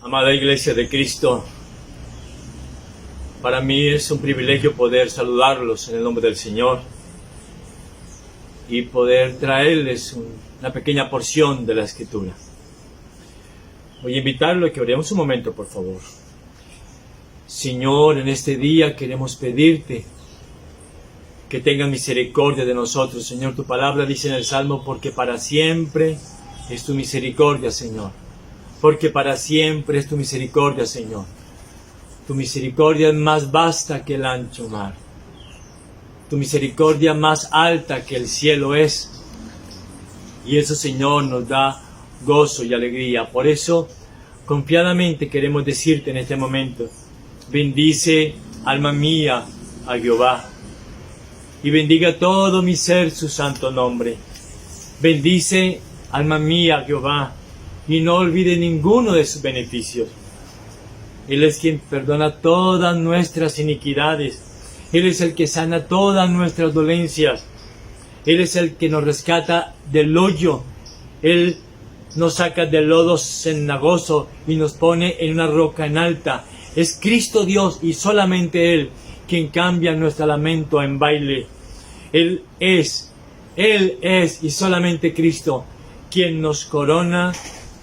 Amada Iglesia de Cristo, para mí es un privilegio poder saludarlos en el nombre del Señor y poder traerles una pequeña porción de la Escritura. Voy a invitarlo a que oremos un momento, por favor. Señor, en este día queremos pedirte que tengas misericordia de nosotros. Señor, tu palabra dice en el Salmo, porque para siempre es tu misericordia, Señor. Porque para siempre es tu misericordia, Señor. Tu misericordia es más vasta que el ancho mar. Tu misericordia más alta que el cielo es. Y eso, Señor, nos da gozo y alegría. Por eso, confiadamente queremos decirte en este momento, bendice, alma mía, a Jehová. Y bendiga todo mi ser su santo nombre. Bendice, alma mía, a Jehová. Y no olvide ninguno de sus beneficios. Él es quien perdona todas nuestras iniquidades. Él es el que sana todas nuestras dolencias. Él es el que nos rescata del hoyo. Él nos saca del lodo cenagoso y nos pone en una roca en alta. Es Cristo Dios y solamente Él quien cambia nuestro lamento en baile. Él es y solamente Cristo quien nos corona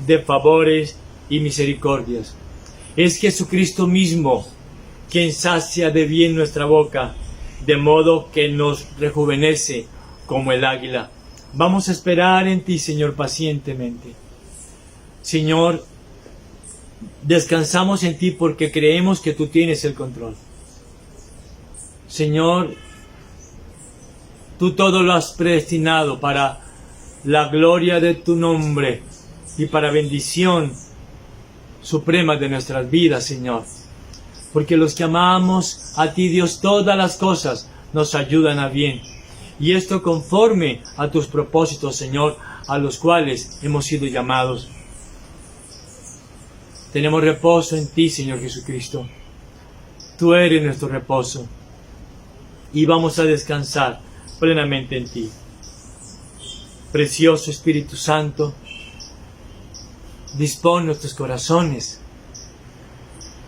de favores y misericordias. Es Jesucristo mismo quien sacia de bien nuestra boca, de modo que nos rejuvenece como el águila. Vamos a esperar en ti, Señor, pacientemente. Señor, descansamos en ti porque creemos que tú tienes el control. Señor, tú todo lo has predestinado para la gloria de tu nombre y para bendición suprema de nuestras vidas, Señor. Porque los que amamos a ti, Dios, todas las cosas nos ayudan a bien. Y esto conforme a tus propósitos, Señor, a los cuales hemos sido llamados. Tenemos reposo en ti, Señor Jesucristo. Tú eres nuestro reposo. Y vamos a descansar plenamente en ti. Precioso Espíritu Santo, dispón nuestros corazones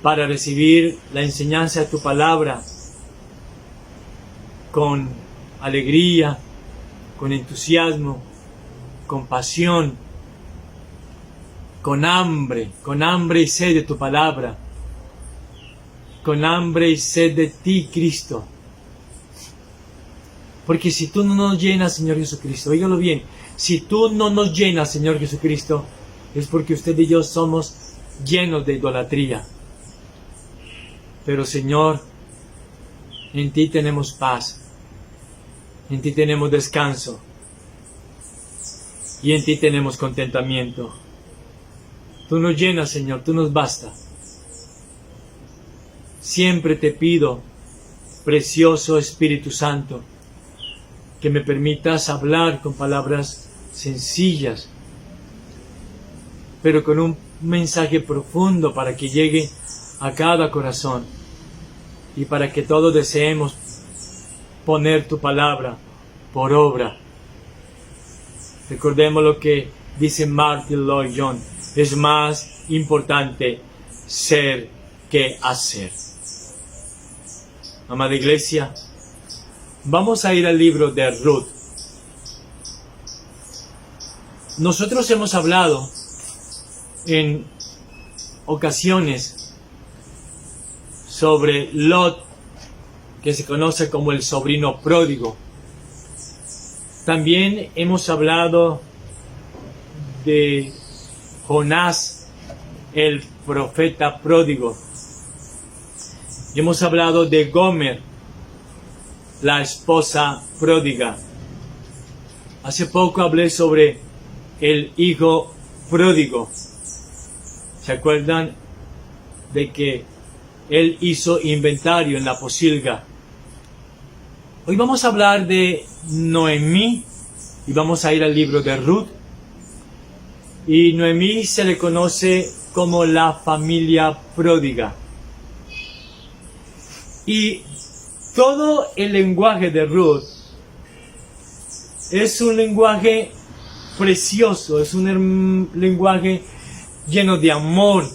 para recibir la enseñanza de tu palabra con alegría, con entusiasmo, con pasión, con hambre y sed de tu palabra, con hambre y sed de ti, Cristo. Porque si tú no nos llenas, Señor Jesucristo, óigalo bien, si tú no nos llenas, Señor Jesucristo, es porque usted y yo somos llenos de idolatría. Pero, Señor, en ti tenemos paz, en ti tenemos descanso y en ti tenemos contentamiento. Tú nos llenas, Señor, tú nos basta. Siempre te pido, precioso Espíritu Santo, que me permitas hablar con palabras sencillas, pero con un mensaje profundo para que llegue a cada corazón y para que todos deseemos poner tu palabra por obra. Recordemos lo que dice Martin Lloyd Jones: es más importante ser que hacer. Amada Iglesia, vamos a ir al libro de Ruth. Nosotros hemos hablado en ocasiones sobre Lot, que se conoce como el sobrino pródigo. También hemos hablado de Jonás, el profeta pródigo. Y hemos hablado de Gomer, la esposa pródiga. Hace poco hablé sobre el hijo pródigo. ¿Se acuerdan de que él hizo inventario en la pocilga? Hoy vamos a hablar de Noemí y vamos a ir al libro de Ruth. Y Noemí se le conoce como la familia pródiga. Y todo el lenguaje de Ruth es un lenguaje precioso, es un lenguaje lleno de amor,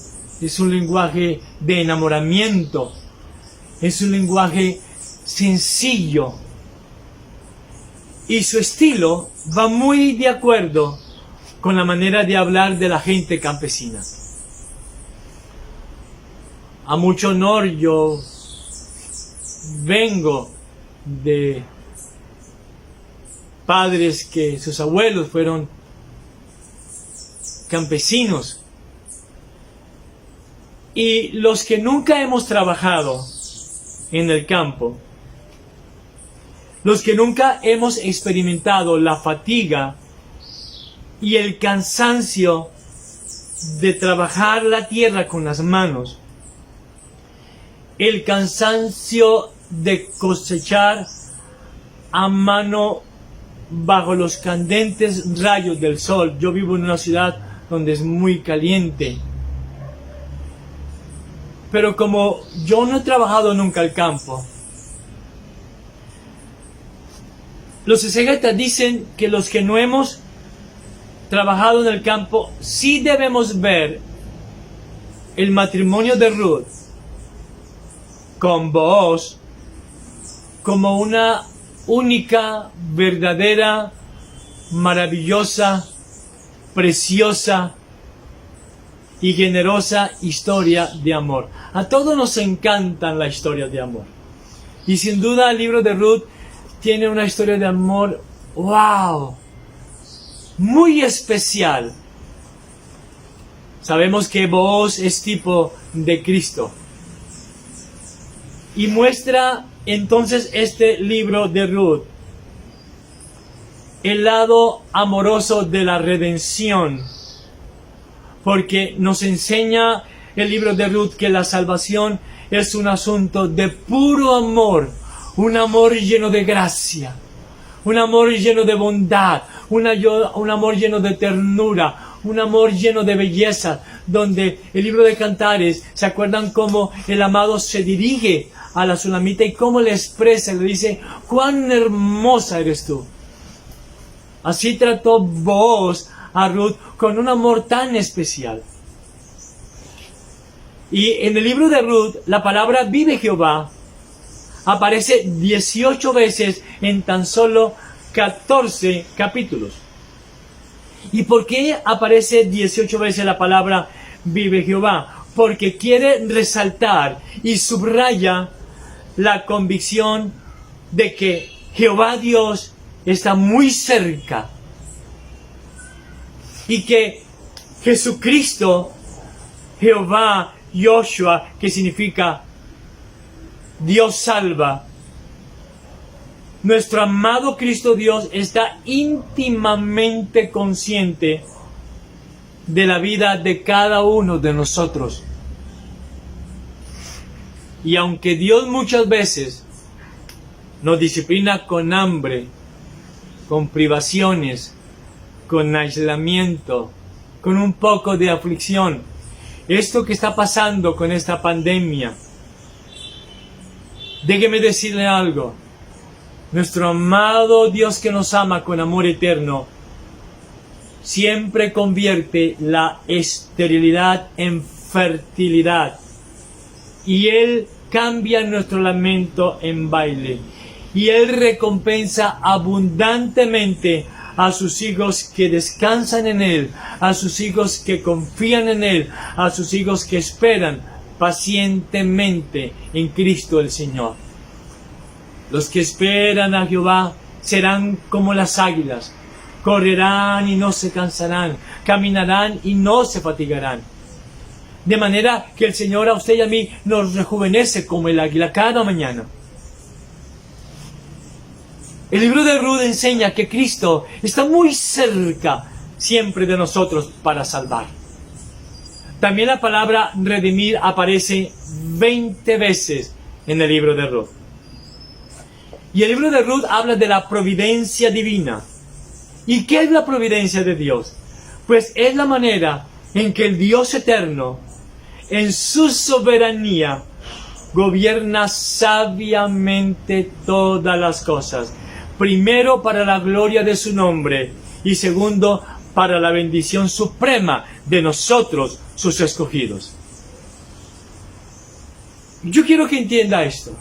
es un lenguaje de enamoramiento, es un lenguaje sencillo y su estilo va muy de acuerdo con la manera de hablar de la gente campesina. A mucho honor, yo vengo de padres que sus abuelos fueron campesinos, y los que nunca hemos trabajado en el campo, los que nunca hemos experimentado la fatiga y el cansancio de trabajar la tierra con las manos, el cansancio de cosechar a mano bajo los candentes rayos del sol. Yo vivo en una ciudad donde es muy caliente, pero como yo no he trabajado nunca el campo, los exegetas dicen que los que no hemos trabajado en el campo sí debemos ver el matrimonio de Ruth con Booz como una única, verdadera, maravillosa, preciosa y generosa historia de amor. A todos nos encantan las historias de amor. Y sin duda el libro de Ruth tiene una historia de amor, wow, muy especial. Sabemos que Booz es tipo de Cristo. Y muestra entonces este libro de Ruth el lado amoroso de la redención, porque nos enseña el libro de Ruth que la salvación es un asunto de puro amor, un amor lleno de gracia, un amor lleno de bondad, un amor lleno de ternura, un amor lleno de belleza, donde el libro de Cantares, ¿se acuerdan cómo el amado se dirige a la Sulamita y cómo le expresa? Le dice, cuán hermosa eres tú. Así trató Booz a Ruth con un amor tan especial. Y en el libro de Ruth, la palabra vive Jehová aparece 18 veces en tan solo 14 capítulos. ¿Y por qué aparece 18 veces la palabra vive Jehová? Porque quiere resaltar y subraya la convicción de que Jehová Dios está muy cerca y que Jesucristo, Jehová, Yoshua, que significa Dios salva, nuestro amado Cristo Dios está íntimamente consciente de la vida de cada uno de nosotros. Y aunque Dios muchas veces nos disciplina con hambre, con privaciones, con aislamiento, con un poco de aflicción, esto que está pasando con esta pandemia, déjeme decirle algo. Nuestro amado Dios que nos ama con amor eterno siempre convierte la esterilidad en fertilidad. Y Él cambia nuestro lamento en baile. Y Él recompensa abundantemente a sus hijos que descansan en Él, a sus hijos que confían en Él, a sus hijos que esperan pacientemente en Cristo el Señor. Los que esperan a Jehová serán como las águilas, correrán y no se cansarán, caminarán y no se fatigarán. De manera que el Señor a usted y a mí nos rejuvenece como el águila cada mañana. El libro de Ruth enseña que Cristo está muy cerca siempre de nosotros para salvar. También la palabra redimir aparece 20 veces en el libro de Ruth. Y el libro de Ruth habla de la providencia divina. ¿Y qué es la providencia de Dios? Pues es la manera en que el Dios eterno, en su soberanía, gobierna sabiamente todas las cosas. Primero, para la gloria de su nombre, y segundo, para la bendición suprema de nosotros, sus escogidos. Yo quiero que entienda esto.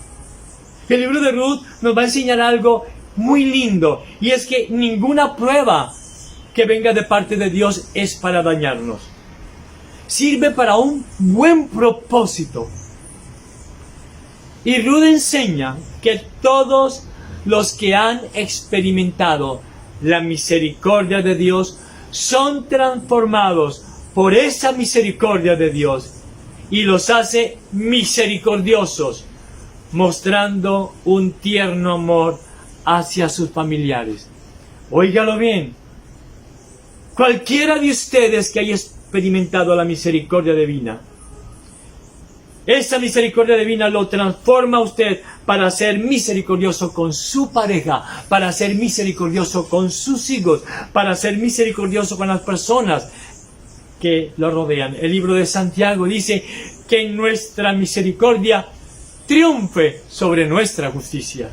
El libro de Ruth nos va a enseñar algo muy lindo, y es que ninguna prueba que venga de parte de Dios es para dañarnos. Sirve para un buen propósito. Y Ruth enseña que todos los que han experimentado la misericordia de Dios son transformados por esa misericordia de Dios y los hace misericordiosos, mostrando un tierno amor hacia sus familiares. Óigalo bien. Cualquiera de ustedes que haya experimentado la misericordia divina, esa misericordia divina lo transforma a usted para ser misericordioso con su pareja, para ser misericordioso con sus hijos, para ser misericordioso con las personas que lo rodean. El libro de Santiago dice que nuestra misericordia triunfe sobre nuestra justicia.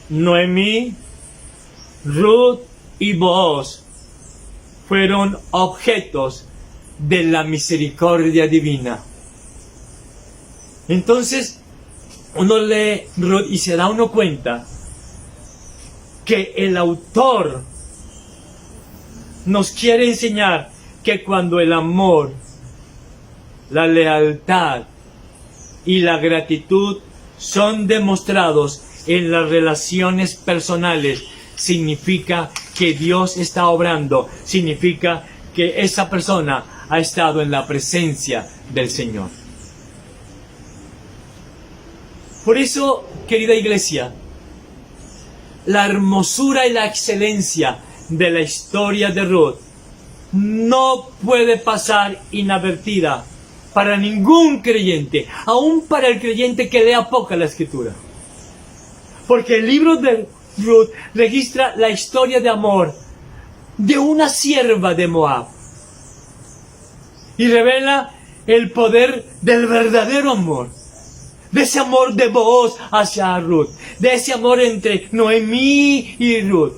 Noemí, Ruth y Booz fueron objetos de la misericordia divina. Entonces, uno lee Ruth y se da uno cuenta que el autor nos quiere enseñar que cuando el amor, la lealtad y la gratitud son demostrados en las relaciones personales, significa que Dios está obrando, significa que esa persona ha estado en la presencia del Señor. Por eso, querida iglesia, la hermosura y la excelencia de la historia de Ruth no puede pasar inadvertida para ningún creyente, aun para el creyente que lea poca la Escritura. Porque el libro de Ruth registra la historia de amor de una sierva de Moab y revela el poder del verdadero amor, de ese amor de Booz hacia Ruth, de ese amor entre Noemí y Ruth.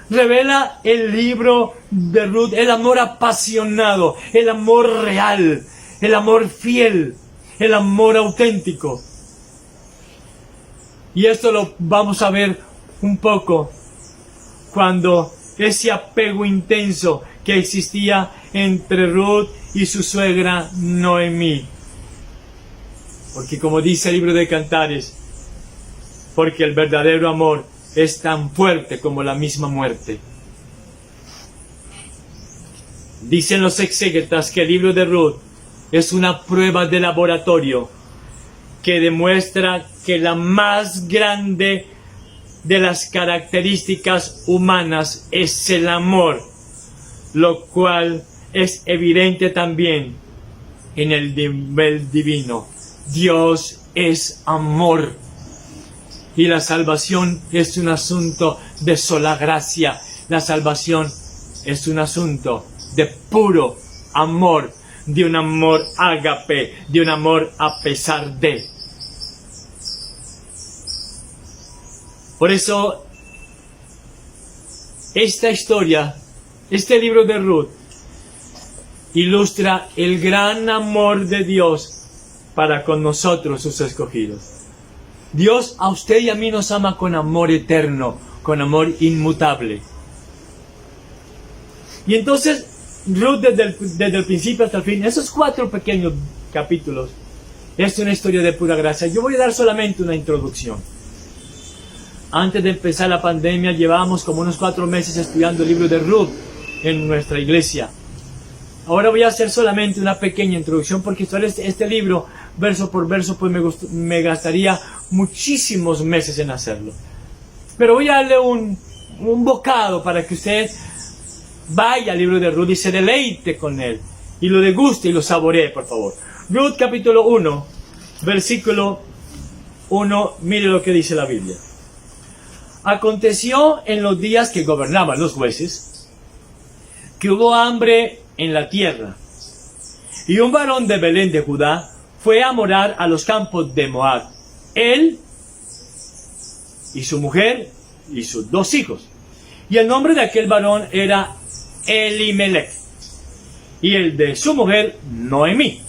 Revela el libro de Ruth el amor apasionado, el amor real, el amor fiel, el amor auténtico. Y esto lo vamos a ver un poco cuando ese apego intenso que existía entre Ruth y su suegra Noemí. Porque como dice el libro de Cantares, porque el verdadero amor es tan fuerte como la misma muerte. Dicen los exégetas que el libro de Ruth es una prueba de laboratorio que demuestra que la más grande de las características humanas es el amor, lo cual es evidente también en el nivel divino. Dios es amor y la salvación es un asunto de sola gracia. La salvación es un asunto de puro amor, de un amor ágape, de un amor a pesar de. Por eso, esta historia, este libro de Ruth, ilustra el gran amor de Dios para con nosotros, sus escogidos. Dios a usted y a mí nos ama con amor eterno, con amor inmutable. Y entonces, Ruth desde el principio hasta el fin, esos 4 pequeños capítulos, es una historia de pura gracia. Yo voy a dar solamente una introducción. Antes de empezar la pandemia, llevábamos como unos 4 meses estudiando el libro de Ruth en nuestra iglesia. Ahora voy a hacer solamente una pequeña introducción, porque este libro, verso por verso, pues me gastaría muchísimos meses en hacerlo. Pero voy a darle un bocado para que usted vaya al libro de Ruth y se deleite con él, y lo deguste y lo saboree, por favor. Ruth capítulo 1, versículo 1, mire lo que dice la Biblia. Aconteció en los días que gobernaban los jueces, que hubo hambre en la tierra, y un varón de Belén de Judá fue a morar a los campos de Moab, él y su mujer y sus 2 hijos. Y el nombre de aquel varón era Elimelech, y el de su mujer Noemí.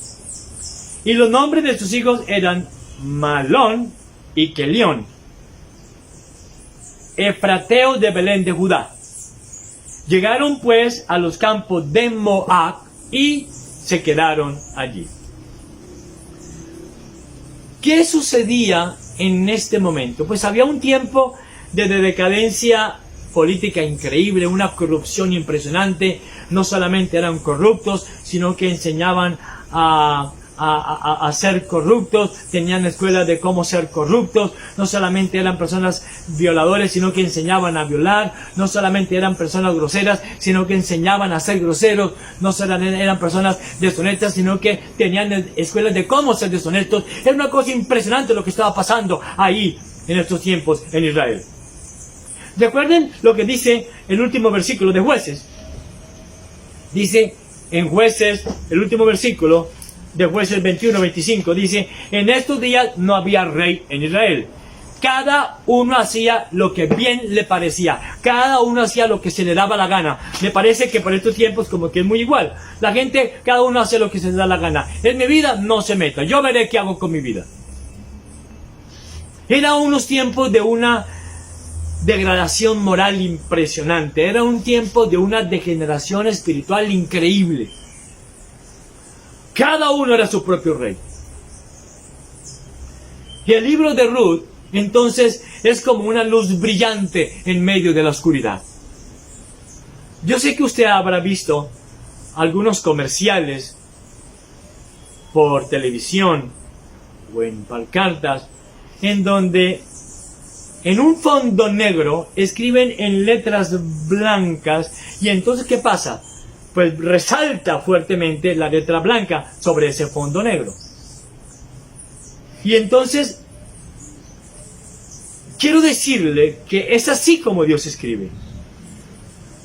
Y los nombres de sus hijos eran Malón y Kelión, efrateos de Belén de Judá. Llegaron pues a los campos de Moab y se quedaron allí. ¿Qué sucedía en este momento? Pues había un tiempo de decadencia política increíble, una corrupción impresionante. No solamente eran corruptos, sino que enseñaban a ser corruptos, tenían escuelas de cómo ser corruptos. No solamente eran personas violadores, sino que enseñaban a violar. No solamente eran personas groseras, sino que enseñaban a ser groseros. No solamente eran personas deshonestas, sino que tenían escuelas de cómo ser deshonestos. Era una cosa impresionante lo que estaba pasando ahí en estos tiempos en Israel. Recuerden lo que dice el último versículo de Jueces. Dice en Jueces, el último versículo de Jueces 21-25, dice: en estos días no había rey en Israel. Cada uno hacía lo que bien le parecía. Cada uno hacía lo que se le daba la gana. Me parece que por estos tiempos como que es muy igual. La gente, cada uno hace lo que se le da la gana. En mi vida no se meta. Yo veré qué hago con mi vida. Eran unos tiempos de una degradación moral impresionante. Era un tiempo de una degeneración espiritual increíble. Cada uno era su propio rey. Y el libro de Ruth, entonces, es como una luz brillante en medio de la oscuridad. Yo sé que usted habrá visto algunos comerciales por televisión o en pancartas en donde en un fondo negro escriben en letras blancas, y entonces ¿qué pasa? Pues resalta fuertemente la letra blanca sobre ese fondo negro. Y entonces quiero decirle que es así como Dios escribe.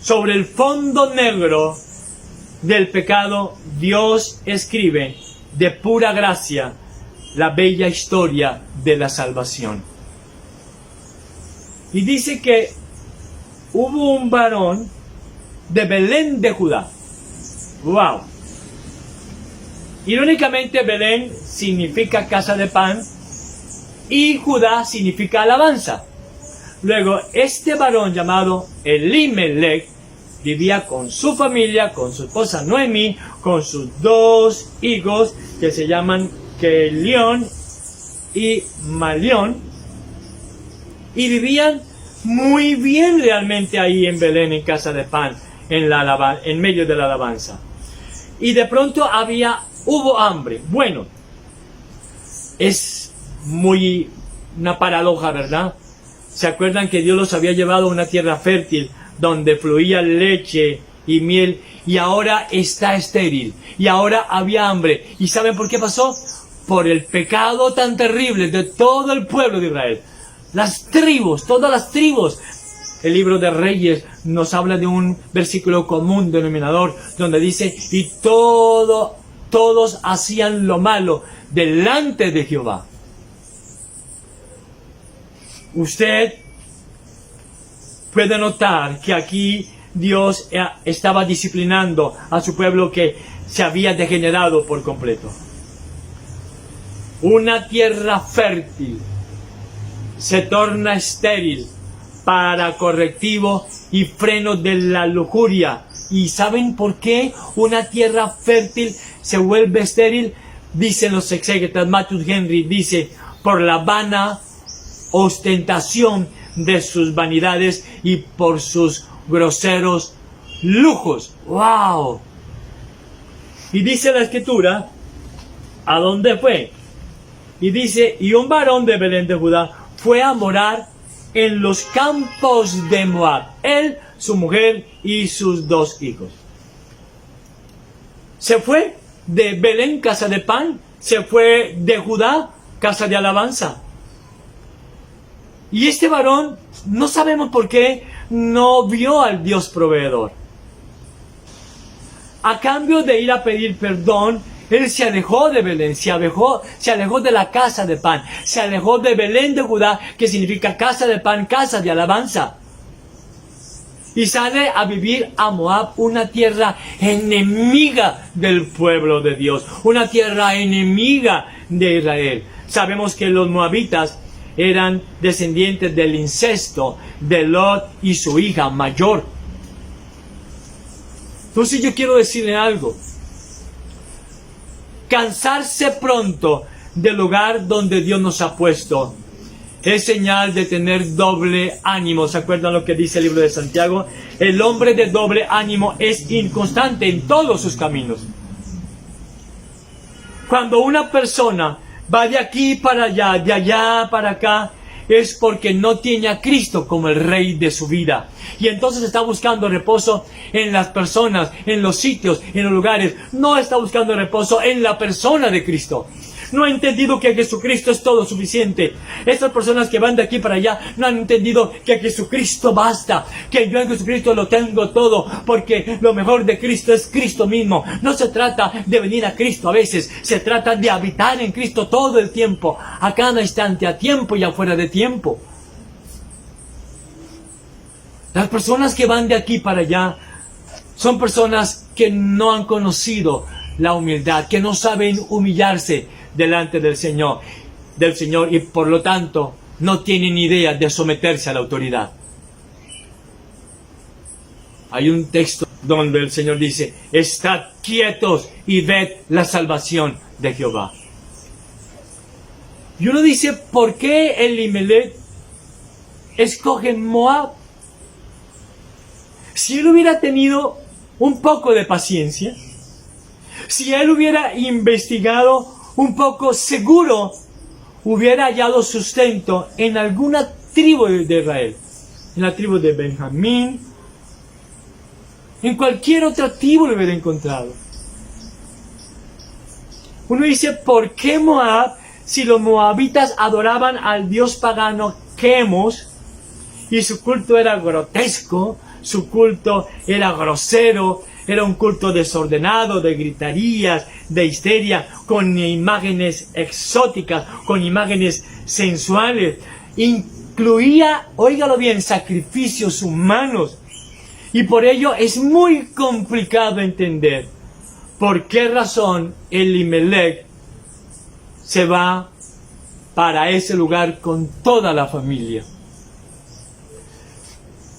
Sobre el fondo negro del pecado, Dios escribe de pura gracia la bella historia de la salvación. Y dice que hubo un varón de Belén de Judá. ¡Wow! Irónicamente, Belén significa casa de pan y Judá significa alabanza. Luego, este varón llamado Elimelech vivía con su familia, con su esposa Noemí, con sus dos hijos que se llaman Kelión y Malión, y vivían muy bien realmente ahí en Belén, en casa de pan, en medio de la alabanza. Y de pronto hubo hambre. Bueno, es una paradoja, ¿verdad? ¿Se acuerdan que Dios los había llevado a una tierra fértil donde fluía leche y miel, y ahora está estéril, y ahora había hambre? ¿Y saben por qué pasó? Por el pecado tan terrible de todo el pueblo de Israel. Las tribus, todas las tribus. El libro de Reyes nos habla de un versículo común denominador donde dice: y todos hacían lo malo delante de Jehová. Usted puede notar que aquí Dios estaba disciplinando a su pueblo que se había degenerado por completo. Una tierra fértil se torna estéril para correctivo y freno de la lujuria. ¿Y saben por qué una tierra fértil se vuelve estéril? Dicen los exégetas, Matthew Henry dice: por la vana ostentación de sus vanidades y por sus groseros lujos. ¡Wow! Y dice la Escritura, ¿a dónde fue? Y dice: y un varón de Belén de Judá fue a morar en los campos de Moab, él, su mujer y sus dos hijos. Se fue de Belén, casa de pan, se fue de Judá, casa de alabanza. Y este varón, no sabemos por qué, no vio al Dios proveedor. A cambio de ir a pedir perdón, él se alejó de Belén, se alejó de la casa de pan, se alejó de Belén de Judá, que significa casa de pan, casa de alabanza. y sale a vivir a Moab, una tierra enemiga del pueblo de Dios, una tierra enemiga de Israel. Sabemos que los moabitas eran descendientes del incesto de Lot y su hija mayor. Entonces yo quiero decirle algo. Cansarse pronto del lugar donde Dios nos ha puesto es señal de tener doble ánimo. ¿Se acuerdan lo que dice el libro de Santiago? El hombre de doble ánimo es inconstante en todos sus caminos. Cuando una persona va de aquí para allá, de allá para acá, es porque no tiene a Cristo como el Rey de su vida. Y entonces está buscando reposo en las personas, en los sitios, en los lugares. No está buscando reposo en la persona de Cristo. No ha entendido que Jesucristo es todo suficiente. Estas personas que van de aquí para allá no han entendido que Jesucristo basta, que yo en Jesucristo lo tengo todo, porque lo mejor de Cristo es Cristo mismo. No se trata de venir a Cristo a veces, se trata de habitar en Cristo todo el tiempo, a cada instante, a tiempo y afuera de tiempo. Las personas que van de aquí para allá son personas que no han conocido la humildad, que no saben humillarse delante del Señor y por lo tanto no tienen idea de someterse a la autoridad. Hay un texto donde el Señor dice: estad quietos y ved la salvación de Jehová. Y uno dice: ¿por qué Elimelech escoge Moab? Si él hubiera tenido un poco de paciencia, si él hubiera investigado un poco, seguro hubiera hallado sustento en alguna tribu de Israel, en la tribu de Benjamín, en cualquier otra tribu lo hubiera encontrado. Uno dice: ¿por qué Moab? Si los moabitas adoraban al dios pagano Quemos y su culto era grotesco, su culto era grosero, era un culto desordenado, de gritarías, de histeria, con imágenes exóticas, con imágenes sensuales. Incluía, óigalo bien, sacrificios humanos. Y por ello es muy complicado entender por qué razón Elimelech se va para ese lugar con toda la familia.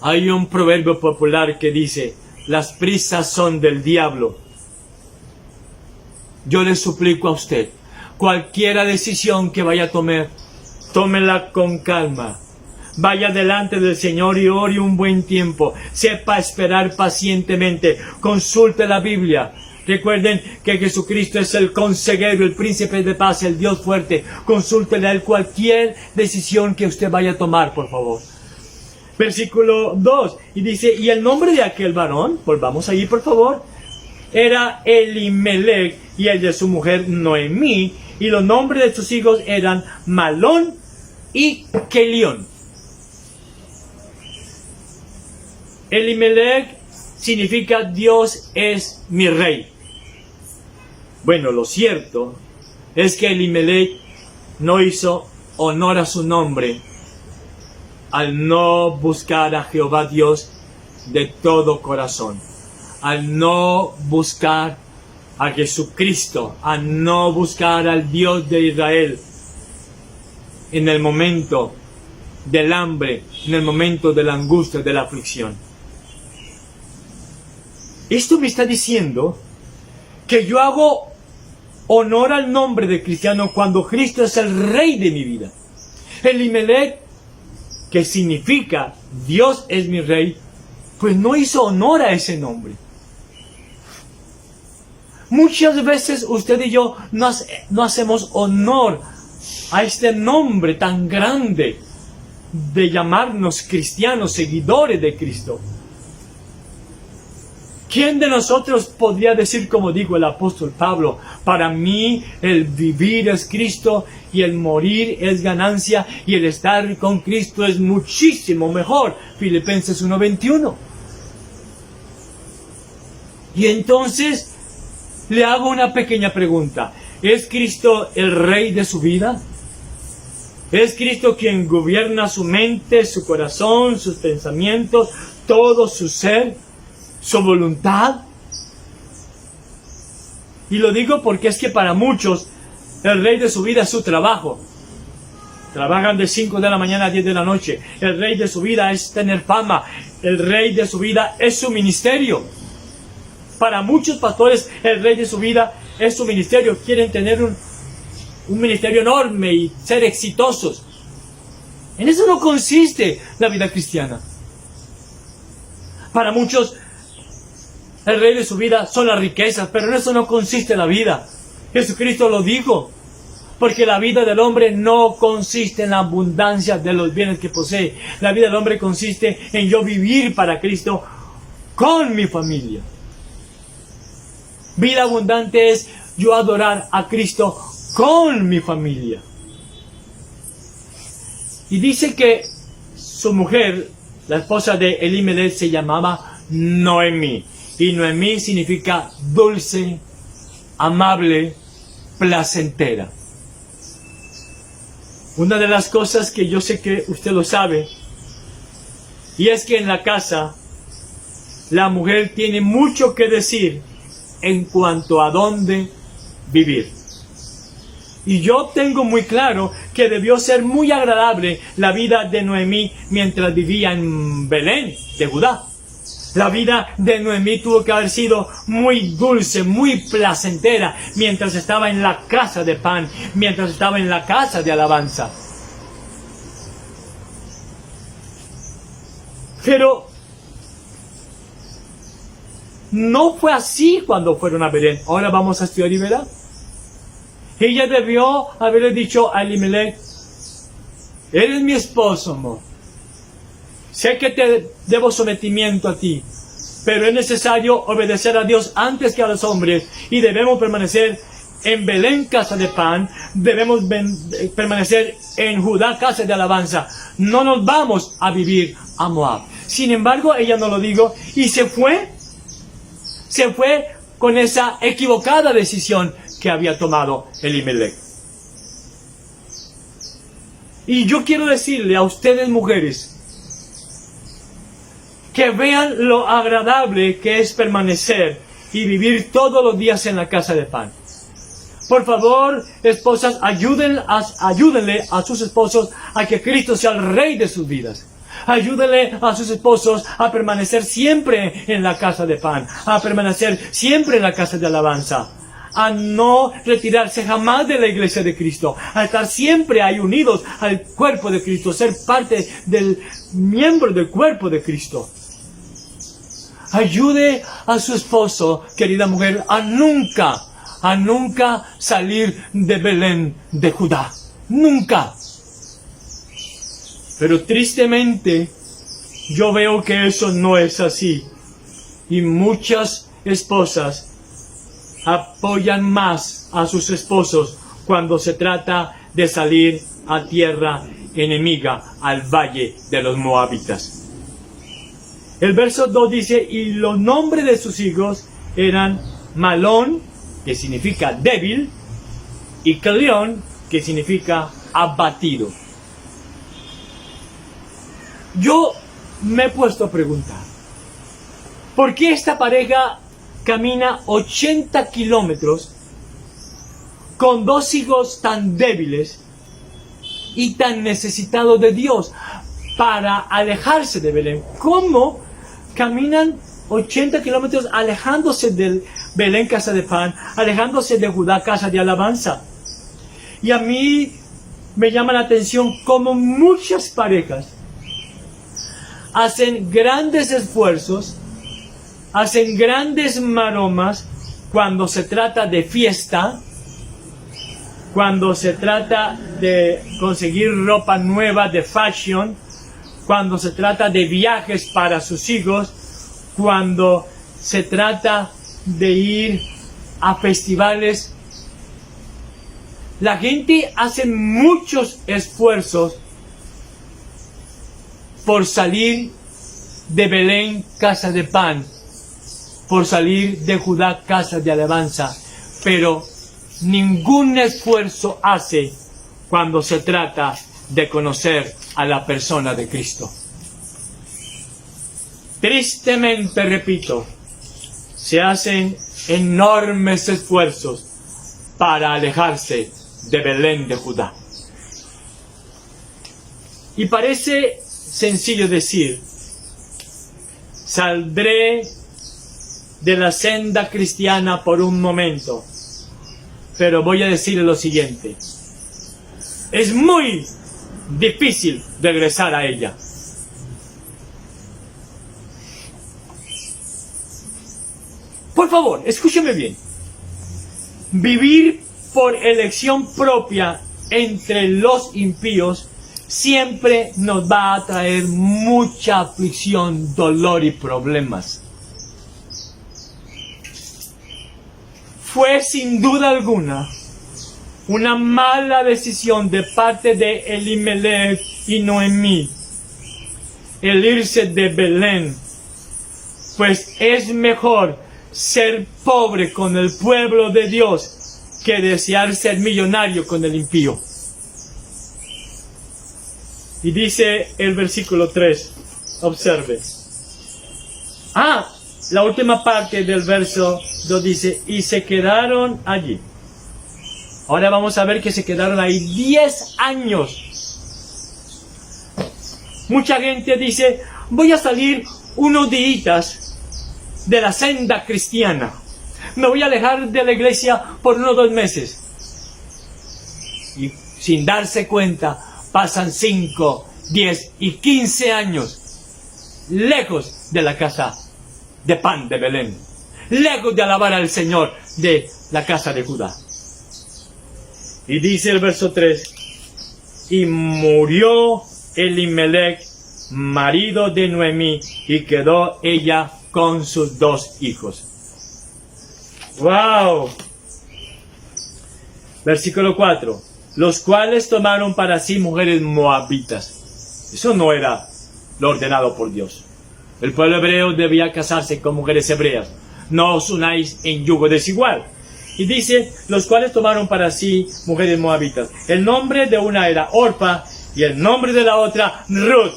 Hay un proverbio popular que dice: las prisas son del diablo. Yo le suplico a usted, cualquier decisión que vaya a tomar, tómela con calma. Vaya delante del Señor y ore un buen tiempo. Sepa esperar pacientemente. Consulte la Biblia. Recuerden que Jesucristo es el consejero, el príncipe de paz, el Dios fuerte. Consúltele a él cualquier decisión que usted vaya a tomar, por favor. Versículo 2, y dice: y el nombre de aquel varón, volvamos allí por favor, era Elimelech, y el de su mujer Noemí, y los nombres de sus hijos eran Malón y Kelión. Elimelech significa Dios es mi rey. Bueno, lo cierto es que Elimelech no hizo honor a su nombre al no buscar a Jehová Dios de todo corazón, al no buscar a Jesucristo, a no buscar al Dios de Israel en el momento del hambre, en el momento de la angustia, de la aflicción. Esto me está diciendo que yo hago honor al nombre de cristiano cuando Cristo es el Rey de mi vida. Elimelech, que significa Dios es mi Rey, pues no hizo honor a ese nombre. Muchas veces usted y yo no hacemos honor a este nombre tan grande de llamarnos cristianos, seguidores de Cristo. ¿Quién de nosotros podría decir, como dijo el apóstol Pablo: para mí el vivir es Cristo y el morir es ganancia, y el estar con Cristo es muchísimo mejor? Filipenses 1:21. Y entonces le hago una pequeña pregunta: ¿es Cristo el Rey de su vida? ¿Es Cristo quien gobierna su mente, su corazón, sus pensamientos, todo su ser, su voluntad. Y lo digo porque es que para muchos el rey de su vida es su trabajo. Trabajan de 5 de la mañana a 10 de la noche. El rey de su vida es tener fama. El rey de su vida es su ministerio. Para muchos pastores el rey de su vida es su ministerio. Quieren tener un ministerio enorme y ser exitosos. En eso no consiste la vida cristiana. Para muchos el rey de su vida son las riquezas, pero en eso no consiste la vida. Jesucristo lo dijo. Porque la vida del hombre no consiste en la abundancia de los bienes que posee. La vida del hombre consiste en yo vivir para Cristo con mi familia. Vida abundante es yo adorar a Cristo con mi familia. Y dice que su mujer, la esposa de Elimelech, se llamaba Noemí. Y Noemí significa dulce, amable, placentera. Una de las cosas que yo sé que usted lo sabe, y es que en la casa la mujer tiene mucho que decir en cuanto a dónde vivir. Y yo tengo muy claro que debió ser muy agradable la vida de Noemí mientras vivía en Belén, de Judá. La vida de Noemí tuvo que haber sido muy dulce, muy placentera, mientras estaba en la casa de pan, mientras estaba en la casa de alabanza. Pero no fue así cuando fueron a Belén. Ahora vamos a estudiar y verá. Ella debió haberle dicho a Elimelech: eres mi esposo, amor. Sé que te debo sometimiento a ti, pero es necesario obedecer a Dios antes que a los hombres, y debemos permanecer en Belén, casa de pan, debemos permanecer en Judá, casa de alabanza. No nos vamos a vivir a Moab. Sin embargo, ella no lo dijo, y se fue con esa equivocada decisión que había tomado Elimelech. Y yo quiero decirle a ustedes, mujeres, que vean lo agradable que es permanecer y vivir todos los días en la casa de pan. Por favor, esposas, ayúdenle a sus esposos a que Cristo sea el rey de sus vidas. Ayúdenle a sus esposos a permanecer siempre en la casa de pan, a permanecer siempre en la casa de alabanza, a no retirarse jamás de la iglesia de Cristo, a estar siempre ahí unidos al cuerpo de Cristo, ser parte del miembro del cuerpo de Cristo. Ayude a su esposo, querida mujer, a nunca salir de Belén de Judá. Nunca. Pero tristemente, yo veo que eso no es así. Y muchas esposas apoyan más a sus esposos cuando se trata de salir a tierra enemiga, al valle de los moabitas. El verso 2 dice: y los nombres de sus hijos eran Malón, que significa débil, y Kelión, que significa abatido. Yo me he puesto a preguntar, ¿por qué esta pareja camina 80 kilómetros con dos hijos tan débiles y tan necesitados de Dios para alejarse de Belén? ¿Cómo caminan 80 kilómetros alejándose de Belén, casa de pan, alejándose de Judá, casa de alabanza? Y a mí me llama la atención cómo muchas parejas hacen grandes esfuerzos, hacen grandes maromas cuando se trata de fiesta, cuando se trata de conseguir ropa nueva, de fashion, cuando se trata de viajes para sus hijos, cuando se trata de ir a festivales. La gente hace muchos esfuerzos por salir de Belén, casa de pan, por salir de Judá, casa de alabanza, pero ningún esfuerzo hace cuando se trata de conocer a la persona de Cristo. Tristemente, repito, se hacen enormes esfuerzos para alejarse de Belén de Judá. Y parece sencillo decir, saldré de la senda cristiana por un momento, pero voy a decirle lo siguiente: es muy difícil regresar a ella. Por favor, escúcheme bien. Vivir por elección propia entre los impíos siempre nos va a traer mucha aflicción, dolor y problemas. Fue sin duda alguna una mala decisión de parte de Elimelech y Noemí el irse de Belén, pues es mejor ser pobre con el pueblo de Dios que desear ser millonario con el impío. Y dice el versículo 3, observe. La última parte del verso 2 dice, y se quedaron allí. Ahora vamos a ver que se quedaron ahí 10 años. Mucha gente dice, voy a salir unos días de la senda cristiana. Me voy a alejar de la iglesia por unos 2 meses. Y sin darse cuenta, pasan 5, 10 y 15 años lejos de la casa de pan de Belén, lejos de alabar al Señor de la casa de Judá. Y dice el verso 3, y murió Elimelech, marido de Noemí, y quedó ella con sus 2 hijos. ¡Wow! Versículo 4, los cuales tomaron para sí mujeres moabitas. Eso no era lo ordenado por Dios. El pueblo hebreo debía casarse con mujeres hebreas. No os unáis en yugo desigual. Y dice, los cuales tomaron para sí mujeres moabitas. El nombre de una era Orpa y el nombre de la otra Ruth.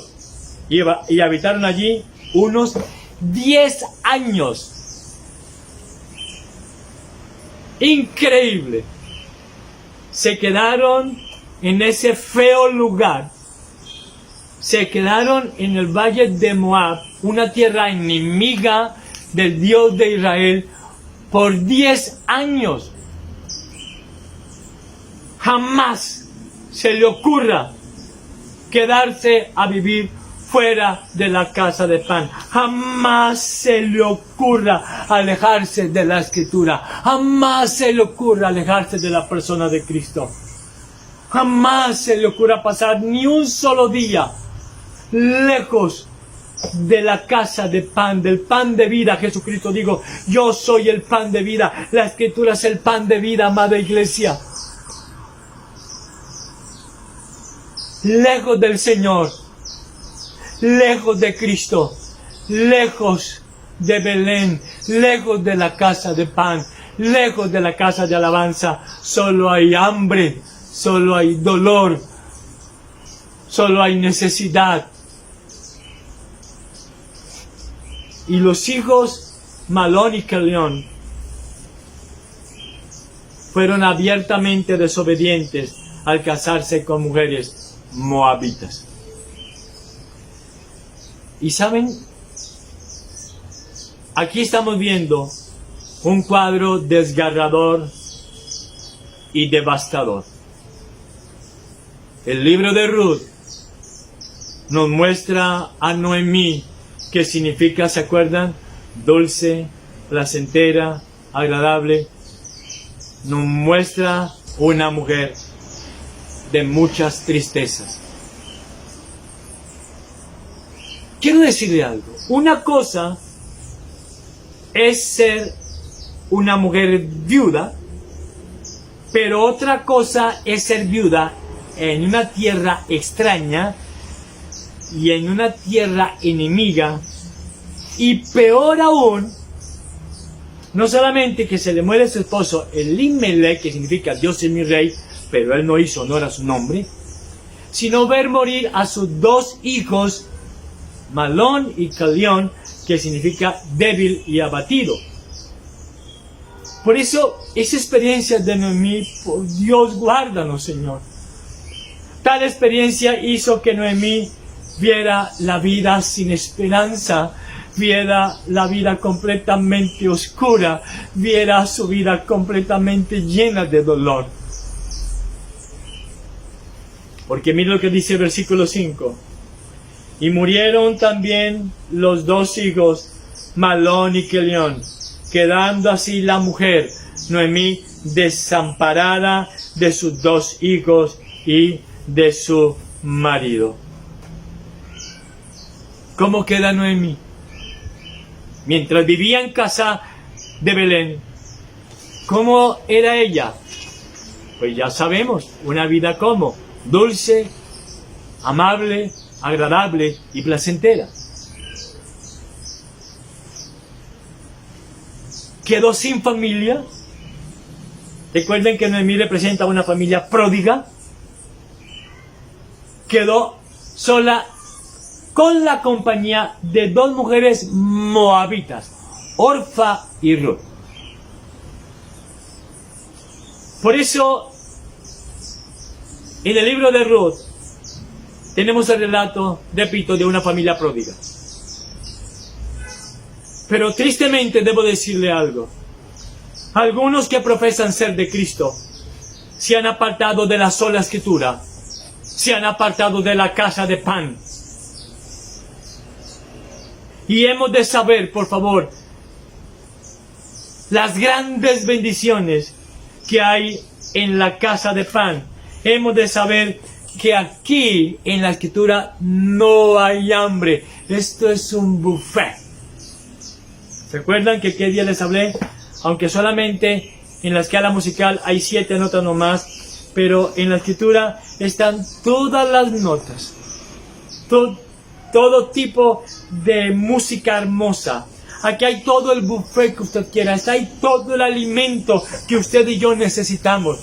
Y habitaron allí unos 10 años. Increíble. Se quedaron en ese feo lugar. Se quedaron en el valle de Moab, una tierra enemiga del Dios de Israel, por 10 años. Jamás se le ocurra quedarse a vivir fuera de la casa de pan. Jamás se le ocurra alejarse de la Escritura. Jamás se le ocurra alejarse de la persona de Cristo. Jamás se le ocurra pasar ni un solo día lejos de la casa de pan, del pan de vida. Jesucristo dijo, yo soy el pan de vida. La Escritura es el pan de vida, amada iglesia. Lejos del Señor, lejos de Cristo, lejos de Belén, lejos de la casa de pan, lejos de la casa de alabanza, solo hay hambre, solo hay dolor, solo hay necesidad. Y los hijos Malón y Kelión fueron abiertamente desobedientes al casarse con mujeres moabitas. Y saben, aquí estamos viendo un cuadro desgarrador y devastador. El libro de Ruth nos muestra a Noemí, que significa, ¿se acuerdan? Dulce, placentera, agradable. Nos muestra una mujer de muchas tristezas. Quiero decirle algo. Una cosa es ser una mujer viuda, pero otra cosa es ser viuda en una tierra extraña y en una tierra enemiga, y peor aún, no solamente que se le muere su esposo Elimelech, que significa Dios es mi rey, pero él no hizo honor a su nombre, sino ver morir a sus 2 hijos Malón y Calión, que significa débil y abatido. Por eso, esa experiencia de Noemí, por Dios, guárdanos, Señor. Tal experiencia hizo que Noemí viera la vida sin esperanza, viera la vida completamente oscura, viera su vida completamente llena de dolor. Porque mira lo que dice el versículo 5. Y murieron también los dos hijos, Malón y Kelión, quedando así la mujer, Noemí, desamparada de sus dos hijos y de su marido. ¿Cómo queda Noemí? Mientras vivía en casa de Belén, ¿cómo era ella? Pues ya sabemos, una vida como dulce, amable, agradable y placentera. Quedó sin familia. Recuerden que Noemí representa una familia pródiga. Quedó sola con la compañía de dos mujeres moabitas, Orfa y Ruth. Por eso, en el libro de Ruth, tenemos el relato, repito, de una familia pródiga. Pero tristemente debo decirle algo. Algunos que profesan ser de Cristo se han apartado de la sola Escritura, se han apartado de la casa de pan. Y hemos de saber, por favor, las grandes bendiciones que hay en la casa de pan. Hemos de saber que aquí en la Escritura no hay hambre. Esto es un buffet. ¿Recuerdan que qué día les hablé? Aunque solamente en la escala musical hay 7 notas nomás, pero en la Escritura están todas las notas. Todo tipo de música hermosa. Aquí hay todo el buffet que usted quiera. Está ahí todo el alimento que usted y yo necesitamos.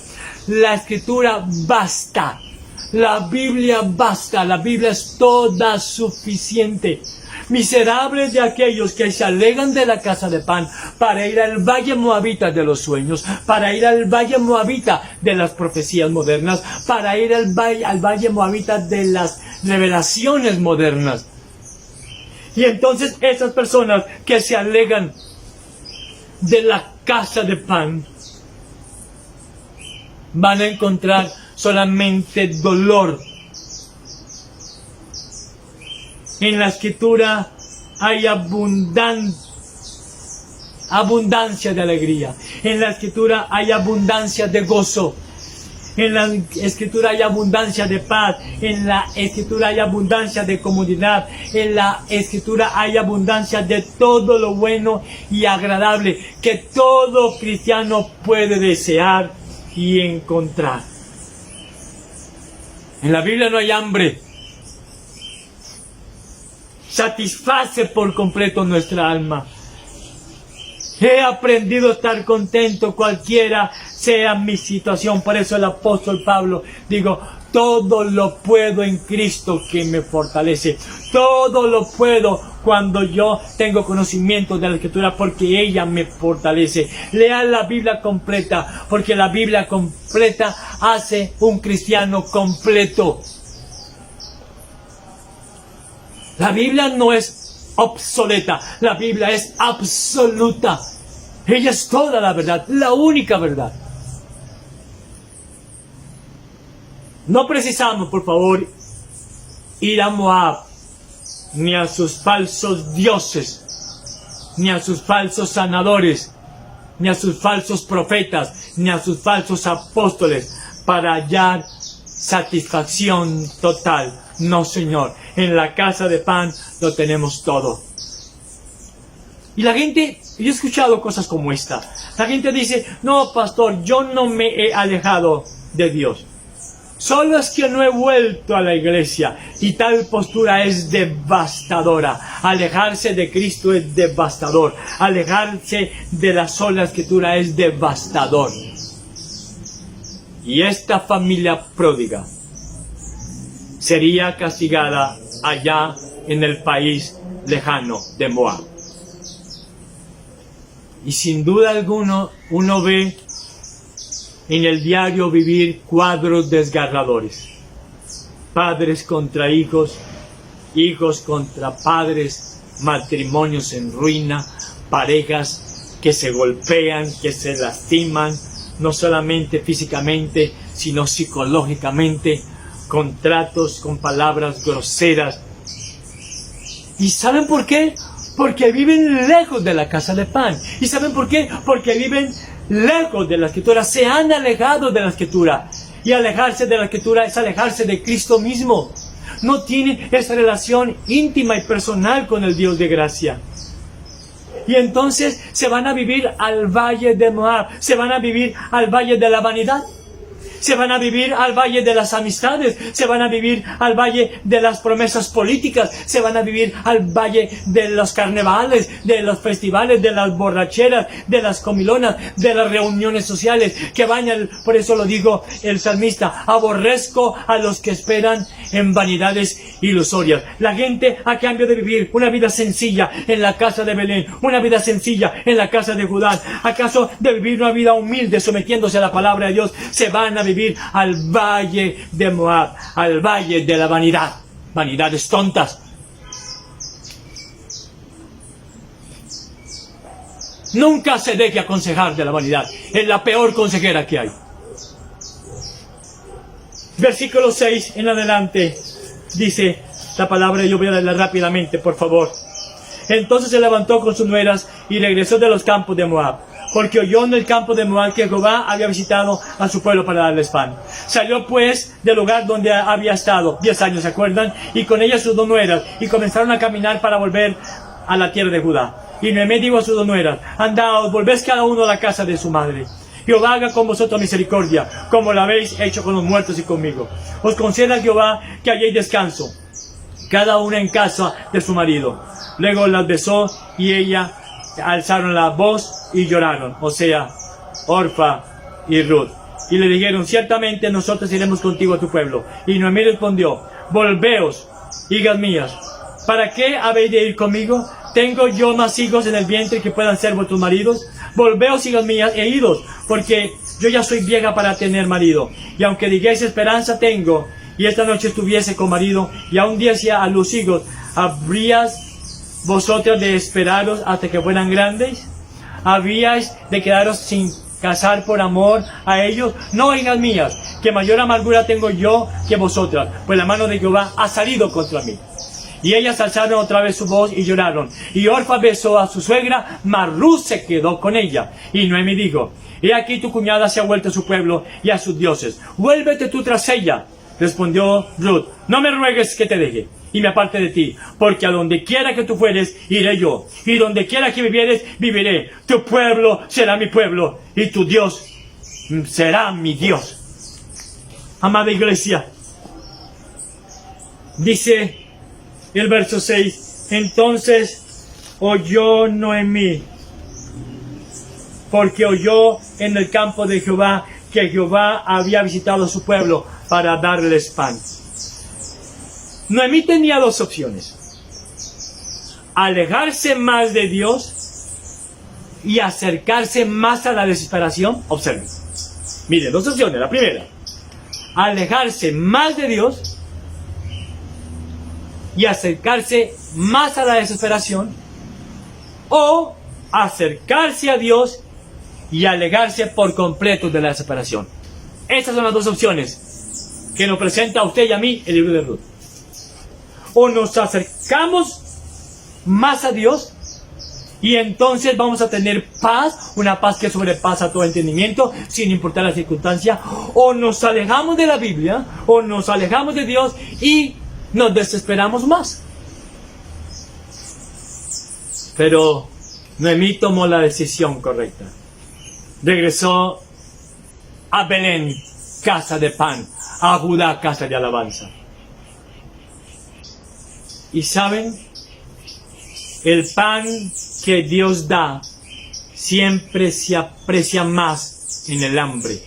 La Escritura basta. La Biblia basta. La Biblia es toda suficiente. Miserables de aquellos que se alegan de la casa de pan para ir al valle moabita de los sueños, para ir al valle moabita de las profecías modernas, para ir al valle moabita de las revelaciones modernas. Y entonces esas personas que se alegan de la casa de pan van a encontrar solamente dolor. En la Escritura hay abundancia de alegría. En la Escritura hay abundancia de gozo. En la Escritura hay abundancia de paz. En la Escritura hay abundancia de comunidad. En la Escritura hay abundancia de todo lo bueno y agradable que todo cristiano puede desear y encontrar. En la Biblia no hay hambre. Satisface por completo nuestra alma. He aprendido a estar contento cualquiera sea mi situación. Por eso el apóstol Pablo digo, todo lo puedo en Cristo que me fortalece. Todo lo puedo cuando yo tengo conocimiento de la Escritura porque ella me fortalece. Lean la Biblia completa porque la Biblia completa hace un cristiano completo. La Biblia no es obsoleta, la Biblia es absoluta. Ella es toda la verdad, la única verdad. No precisamos, por favor, ir a Moab, ni a sus falsos dioses, ni a sus falsos sanadores, ni a sus falsos profetas, ni a sus falsos apóstoles, para hallar satisfacción total. No, Señor, en la casa de pan lo tenemos todo. Y la gente, yo he escuchado cosas como esta. La gente dice, no, pastor, yo no me he alejado de Dios. Solo es que no he vuelto a la iglesia. Y tal postura es devastadora. Alejarse de Cristo es devastador. Alejarse de la sola Escritura es devastador. Y esta familia pródiga sería castigada allá en el país lejano de Moab. Y sin duda alguna uno ve en el diario vivir cuadros desgarradores. Padres contra hijos, hijos contra padres, matrimonios en ruina, parejas que se golpean, que se lastiman, no solamente físicamente, sino psicológicamente, con tratos, con palabras groseras. ¿Y saben por qué? Porque viven lejos de la casa de pan. ¿Y saben por qué? Porque viven lejos de la Escritura, se han alejado de la Escritura. Y alejarse de la Escritura es alejarse de Cristo mismo. No tienen esa relación íntima y personal con el Dios de gracia. Y entonces se van a vivir al valle de Moab, se van a vivir al valle de la vanidad. Se van a vivir al valle de las amistades, se van a vivir al valle de las promesas políticas, se van a vivir al valle de los carnavales, de los festivales, de las borracheras, de las comilonas, de las reuniones sociales, que vayan, por eso lo digo el salmista, aborrezco a los que esperan en vanidades ilusorias. La gente, a cambio de vivir una vida sencilla en la casa de Belén, una vida sencilla en la casa de Judá, acaso de vivir una vida humilde sometiéndose a la palabra de Dios, se van a vivir al valle de Moab, al valle de la vanidad, vanidades tontas. Nunca se deje aconsejar de la vanidad, es la peor consejera que hay. Versículo 6 en adelante dice la palabra, yo voy a leerla rápidamente, por favor. Entonces se levantó con sus nueras y regresó de los campos de Moab, porque oyó en el campo de Moab que Jehová había visitado a su pueblo para darles pan. Salió pues del lugar donde había estado 10 años, ¿se acuerdan? Y con ella sus dos nueras, y comenzaron a caminar para volver a la tierra de Judá. Y Noemí dijo a sus dos nueras, andaos, volvéis cada uno a la casa de su madre. Jehová haga con vosotros misericordia, como lo habéis hecho con los muertos y conmigo. Os conceda Jehová que halléis descanso, cada una en casa de su marido. Luego las besó y ella alzaron la voz y lloraron, o sea, Orfa y Ruth. Y le dijeron, ciertamente nosotros iremos contigo a tu pueblo. Y Noemí respondió, volveos, hijas mías, ¿para qué habéis de ir conmigo? ¿Tengo yo más hijos en el vientre que puedan ser vuestros maridos? Volveos, hijas mías, e idos, porque yo ya soy vieja para tener marido. Y aunque digáis esperanza tengo, y esta noche estuviese con marido, y aún diese a los hijos, ¿habrías vosotras de esperaros hasta que fueran grandes? ¿Habíais de quedaros sin casar por amor a ellos? No, hijas mías, que mayor amargura tengo yo que vosotras, pues la mano de Jehová ha salido contra mí. Y ellas alzaron otra vez su voz y lloraron. Y Orfa besó a su suegra, mas Ruth se quedó con ella. Y Noemí dijo, he aquí tu cuñada se ha vuelto a su pueblo y a sus dioses. Vuélvete tú tras ella. Respondió Ruth, no me ruegues que te deje y me aparte de ti, porque a donde quiera que tú fueres, iré yo, y donde quiera que vivieres, viviré. Tu pueblo será mi pueblo, y tu Dios será mi Dios. Amada iglesia, dice el verso 6, entonces oyó Noemí, porque oyó en el campo de Jehová que Jehová había visitado a su pueblo para darles pan. Noemí tenía dos opciones: alejarse más de Dios y acercarse más a la desesperación. Observen, miren, dos opciones. La primera, alejarse más de Dios y acercarse más a la desesperación, o acercarse a Dios y alejarse por completo de la desesperación. Estas son las dos opciones que nos presenta a usted y a mí el libro de Ruth. O nos acercamos más a Dios y entonces vamos a tener paz, una paz que sobrepasa todo entendimiento, sin importar la circunstancia. O nos alejamos de la Biblia, o nos alejamos de Dios y nos desesperamos más. Pero Noemí tomó la decisión correcta. Regresó a Belén, casa de pan, a Judá, casa de alabanza. Y saben, el pan que Dios da siempre se aprecia más en el hambre.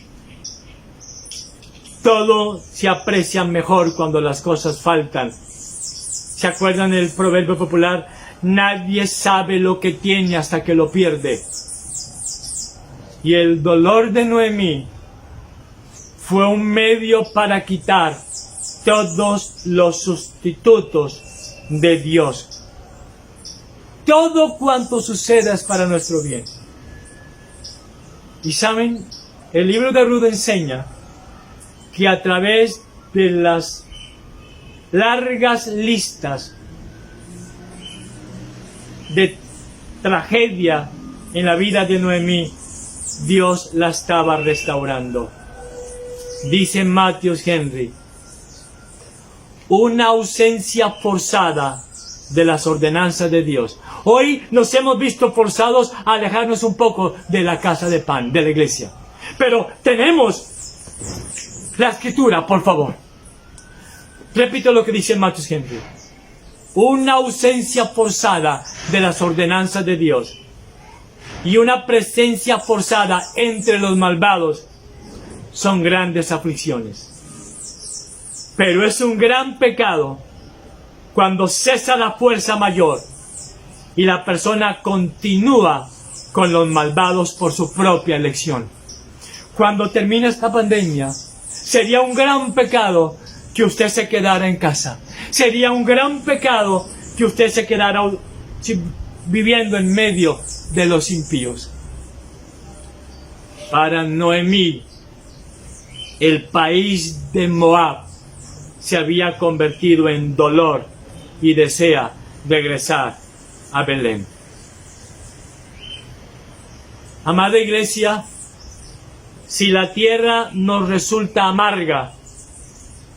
Todo se aprecia mejor cuando las cosas faltan. ¿Se ¿Se acuerdan del proverbio popular? Nadie sabe lo que tiene hasta que lo pierde. Y el dolor de Noemí fue un medio para quitar todos los sustitutos de Dios. Todo cuanto suceda es para nuestro bien. Y saben, el libro de Ruth enseña que a través de las largas listas de tragedia en la vida de Noemí, Dios la estaba restaurando. Dice Matthews Henry, una ausencia forzada de las ordenanzas de Dios. Hoy nos hemos visto forzados a alejarnos un poco de la casa de pan, de la iglesia. Pero tenemos la escritura, por favor. Repito lo que dice Matthews Henry. Una ausencia forzada de las ordenanzas de Dios y una presencia forzada entre los malvados son grandes aflicciones. Pero es un gran pecado cuando cesa la fuerza mayor y la persona continúa con los malvados por su propia elección. Cuando termine esta pandemia, sería un gran pecado que usted se quedara en casa. Sería un gran pecado que usted se quedara viviendo en medio de los impíos. Para Noemí, el país de Moab se había convertido en dolor y desea regresar a Belén. Amada iglesia, si la tierra nos resulta amarga,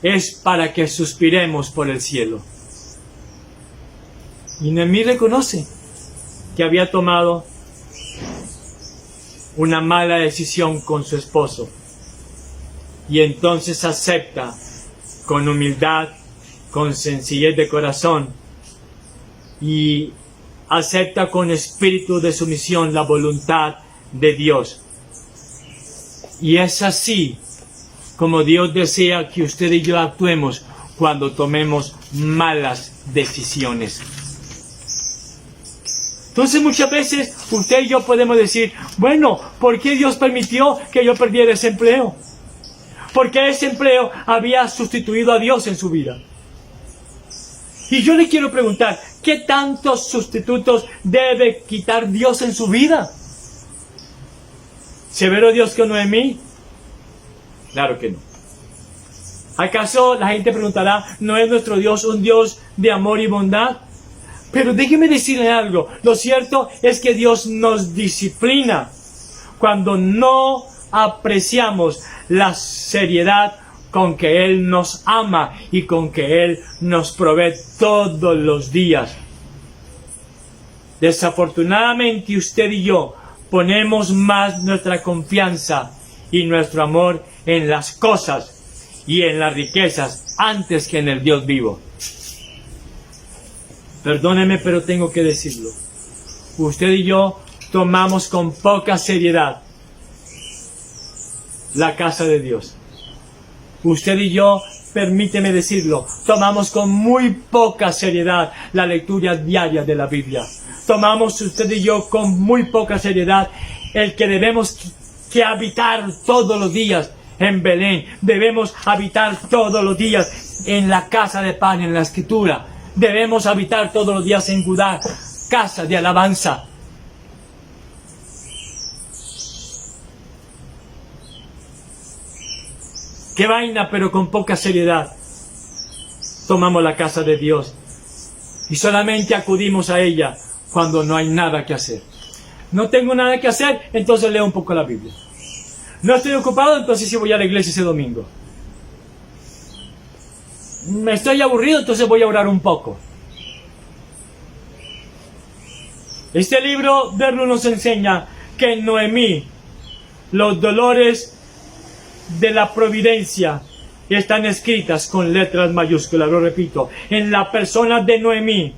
es para que suspiremos por el cielo. Y Noemí reconoce que había tomado una mala decisión con su esposo. Y entonces acepta con humildad, con sencillez de corazón, y acepta con espíritu de sumisión la voluntad de Dios. Y es así como Dios desea que usted y yo actuemos cuando tomemos malas decisiones. Entonces muchas veces usted y yo podemos decir, bueno, ¿por qué Dios permitió que yo perdiera ese empleo? Porque ese empleo había sustituido a Dios en su vida. Y yo le quiero preguntar, ¿qué tantos sustitutos debe quitar Dios en su vida? ¿Severo Dios con Noemí? Claro que no. ¿Acaso la gente preguntará, ¿no es nuestro Dios un Dios de amor y bondad? Pero déjeme decirle algo, lo cierto es que Dios nos disciplina cuando no apreciamos la seriedad con que Él nos ama y con que Él nos provee todos los días. Desafortunadamente usted y yo ponemos más nuestra confianza y nuestro amor en las cosas y en las riquezas antes que en el Dios vivo. Perdóneme, pero tengo que decirlo. Usted y yo tomamos con poca seriedad la casa de Dios. Usted y yo, permíteme decirlo, tomamos con muy poca seriedad la lectura diaria de la Biblia. Tomamos usted y yo con muy poca seriedad el que debemos que habitar todos los días en Belén. Debemos habitar todos los días en la casa de pan, en la Escritura. Debemos habitar todos los días en Judá, casa de alabanza. Qué vaina, pero con poca seriedad tomamos la casa de Dios y solamente acudimos a ella cuando no hay nada que hacer. No tengo nada que hacer, entonces leo un poco la Biblia. No estoy ocupado, entonces sí voy a la iglesia ese domingo. Me estoy aburrido, entonces voy a orar un poco. Este libro de Ruth nos enseña que en Noemí los dolores de la providencia están escritas con letras mayúsculas. Lo repito, en la persona de Noemí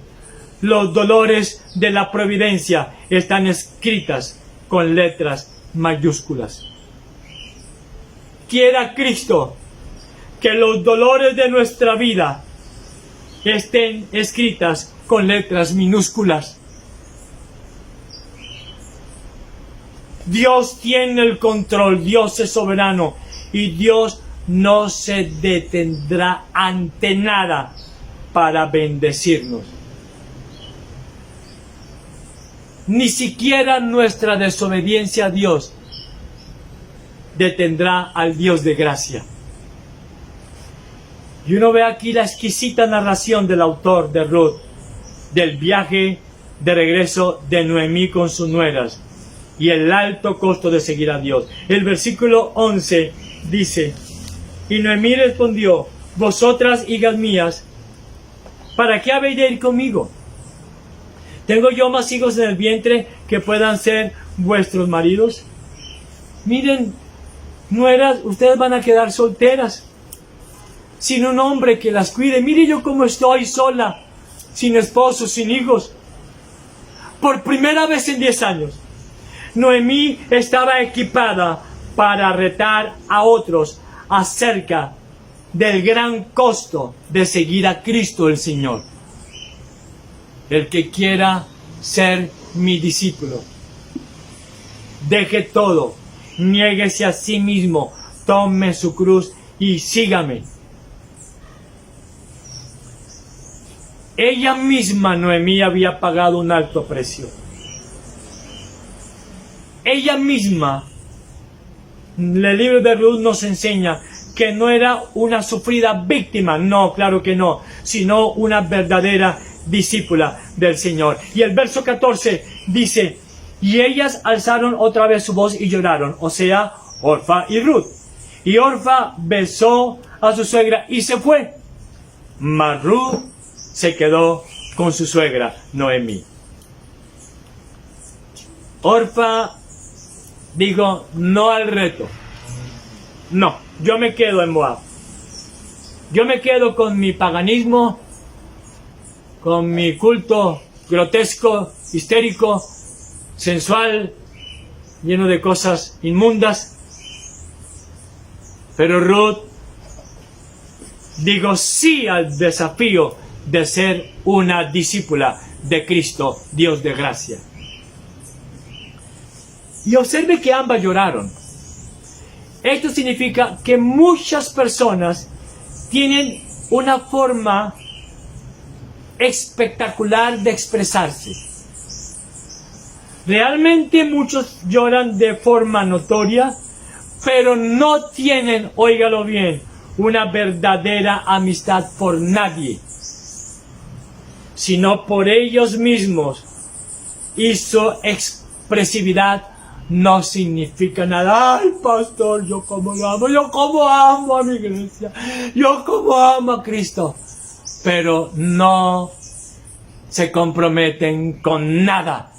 los dolores de la providencia están escritas con letras mayúsculas. Quiera Cristo que los dolores de nuestra vida estén escritas con letras minúsculas. Dios tiene el control, Dios es soberano y Dios no se detendrá ante nada para bendecirnos. Ni siquiera nuestra desobediencia a Dios detendrá al Dios de gracia. Y uno ve aquí la exquisita narración del autor de Ruth, del viaje de regreso de Noemí con sus nueras y el alto costo de seguir a Dios. El versículo 11 dice: y Noemí respondió: vosotras, hijas mías, ¿para qué habéis de ir conmigo? ¿Tengo yo más hijos en el vientre que puedan ser vuestros maridos? Miren, nueras, ustedes van a quedar solteras, sin un hombre que las cuide. Mire yo cómo estoy sola, sin esposo, sin hijos. Por primera vez en 10 años, Noemí estaba equipada para retar a otros acerca del gran costo de seguir a Cristo el Señor. El que quiera ser mi discípulo, deje todo, niéguese a sí mismo, tome su cruz y sígame. Ella misma, Noemí, había pagado un alto precio. Ella misma, el libro de Ruth nos enseña que no era una sufrida víctima, no, claro que no, sino una verdadera discípula del Señor. Y el verso 14 dice: y ellas alzaron otra vez su voz y lloraron, o sea, Orfa y Ruth. Y Orfa besó a su suegra y se fue, mas Ruth se quedó con su suegra Noemí. Orfa dijo no al reto. No, yo me quedo en Moab. Yo me quedo con mi paganismo, con mi culto grotesco, histérico, sensual, lleno de cosas inmundas. Pero Ruth dijo sí al desafío de ser una discípula de Cristo, Dios de gracia. Y observe que ambas lloraron. Esto significa que muchas personas tienen una forma espectacular de expresarse. Realmente muchos lloran de forma notoria, pero no tienen, óigalo bien, una verdadera amistad por nadie, sino por ellos mismos. Y su expresividad no significa nada. Ay, pastor, yo como lo amo, yo como amo a mi iglesia, yo como amo a Cristo. Pero no se comprometen con nada.